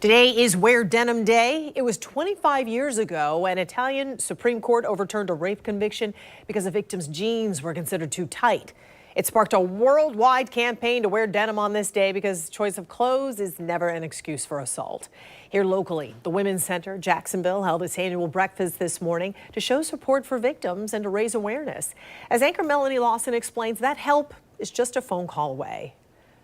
Today is Wear Denim Day. It was 25 years ago an Italian Supreme Court overturned a rape conviction because a victim's jeans were considered too tight. It sparked a worldwide campaign to wear denim on this day because choice of clothes is never an excuse for assault. Here locally, the Women's Center, Jacksonville, held its annual breakfast this morning to show support for victims and to raise awareness. As anchor Melanie Lawson explains, that help is just a phone call away.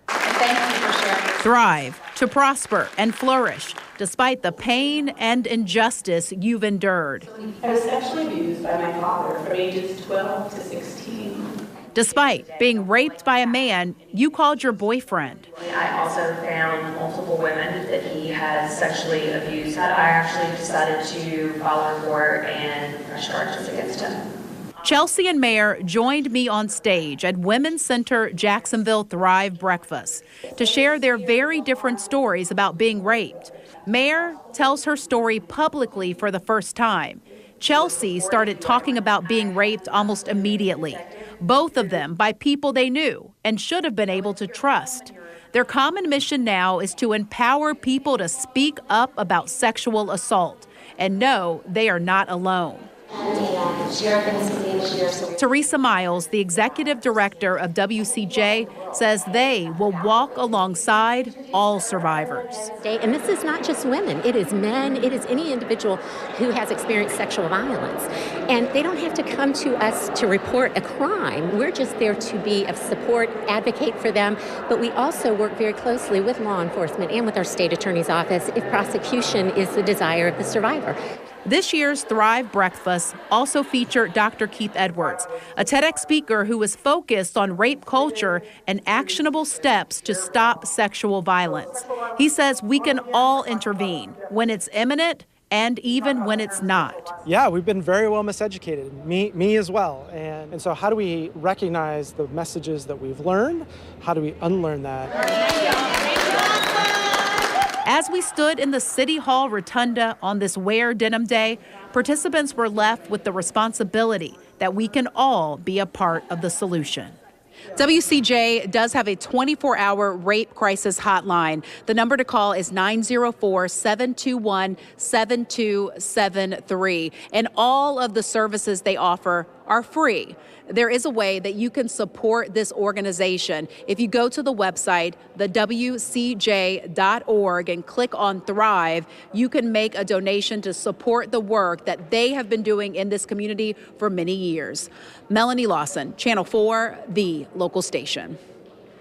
Thank you for sharing. Thrive, to prosper and flourish, despite the pain and injustice you've endured. I was sexually abused by my father from ages 12 to 16. Despite being raped by a man you called your boyfriend. I also found multiple women that he has sexually abused. I actually decided to file a report and press charges against him. Chelsea and Mayor joined me on stage at Women's Center Jacksonville Thrive Breakfast to share their very different stories about being raped. Mayor tells her story publicly for the first time. Chelsea started talking about being raped almost immediately, both of them by people they knew and should have been able to trust. Their common mission now is to empower people to speak up about sexual assault and know they are not alone. Teresa Miles, the executive director of WCJ, says they will walk alongside all survivors. And this is not just women, it is men, it is any individual who has experienced sexual violence. And they don't have to come to us to report a crime. We're just there to be of support, advocate for them, but we also work very closely with law enforcement and with our state attorney's office if prosecution is the desire of the survivor. This year's Thrive Breakfast also featured Dr. Keith Edwards, a TEDx speaker who is focused on rape culture and actionable steps to stop sexual violence. He says we can all intervene when it's imminent and even when it's not. Yeah, we've been very well miseducated, me as well. And so how do we recognize the messages that we've learned? How do we unlearn that? As we stood in the City Hall Rotunda on this Wear Denim Day, participants were left with the responsibility that we can all be a part of the solution. WCJ does have a 24-hour rape crisis hotline. The number to call is 904-721-7273. And all of the services they offer are free. There is a way that you can support this organization. If you go to the website, the WCJ.org, and click on Thrive, you can make a donation to support the work that they have been doing in this community for many years. Melanie Lawson, Channel 4, the local station.